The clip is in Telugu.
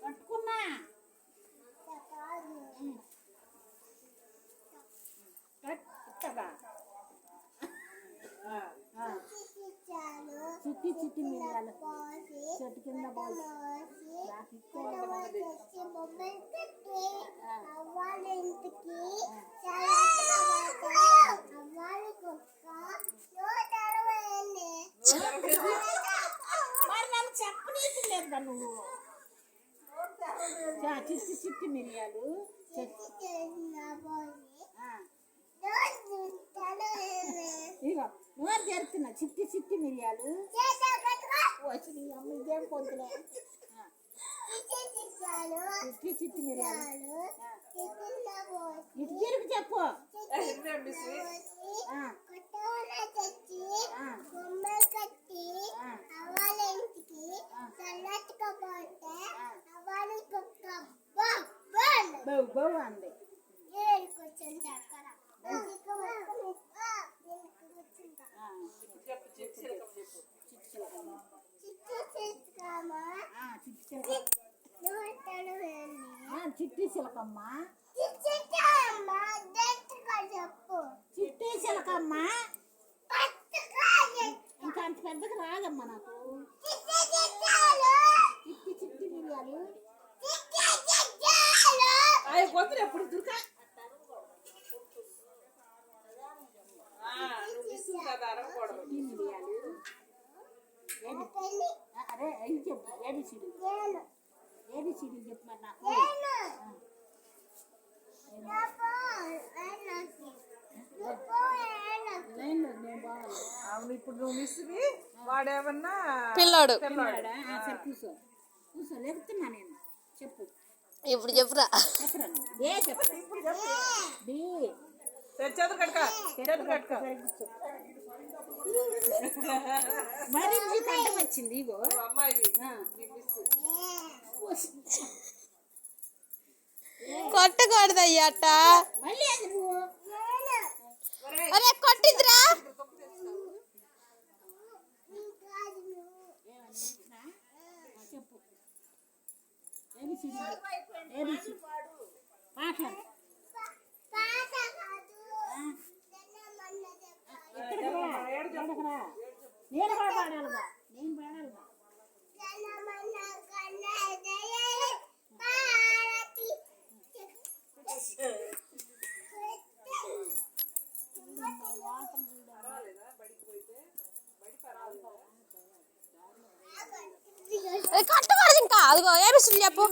పట్టుకున్నా చిట్టి చిట్టి మిరియాలు చెట్టు కింద మరి నన్ను చెప్పనీకి లేదా నువ్వు చిట్టి చిట్టి మిరియాలు ఇగో నోరు తెరుతున్నా చిట్టి చిట్టి మిరియాలు వచ్చి నీ అమ్మ ఇదేం పొద్దులే చిట్టి చిట్టి మిరియాలు ఇటు తిరిగి చెప్పు బౌ అంది చిట్టి చిలకమ్మ చిట్టి చిలకమ్మ ఇంకా అంత పెద్దగా రాదమ్మా నాకు చిట్టి చిట్టి మిరియాలు ఎప్పుడు దుర్గా అరే ఇది చెప్పు ఏబిసిడి చెప్పు మరి నాకు అవును ఇప్పుడు నువ్వు మిస్వి వాడేమన్నా పిల్లాడు సరే కూర్చో కూర్చో లేకుతున్నా నేను చెప్పు ఇప్పుడు చెప్పురా చెప్పరా ఏ చెప్పు ఇప్పుడు చెప్పు చేతులు కట్టుక మరి కంట వచ్చింది ఇగో అమ్మాయి కొట్టకూడదయ్యట మళ్ళీ అది నువ్వు అరే కొట్టిద్రా చెప్పు పాట నేను కూడా పాడాలిగా నేను పాడాలిగా కట్టకూడదు ఇంకా అదిగో ఏబిసిడి చెప్పు